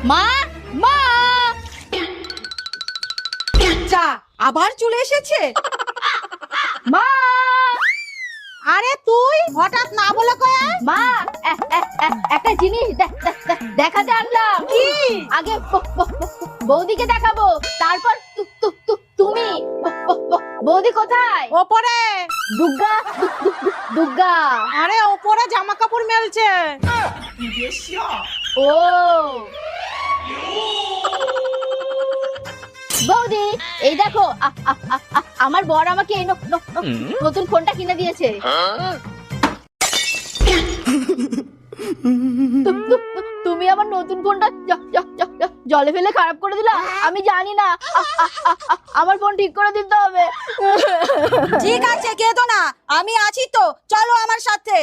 মা মা যা আবার চলে এসেছে। মা আরে তুই হঠাৎ না বলে কয়া? মা একটা জিনিস দেখাতে আনলাম। কি? আগে বৌদিকে দেখাবো, তারপর তুমি। বৌদি কোথায়? ওপরে। দুর্গা দুর্গা। আরে ওপরে জামা কাপড় মেলছে। ও বৌদি, এই দেখো আমার বর আমাকে এই নতুন ফোনটা কিনে দিয়েছে। তুমি আমার নতুন ফোনটা জলে ফেলে খারাপ করে দিলা। আমি জানি না, আমার ফোন ঠিক করে দিতে হবে। ঠিক আছে, কেঁদো না, আমি আছি তো, চলো আমার সাথে।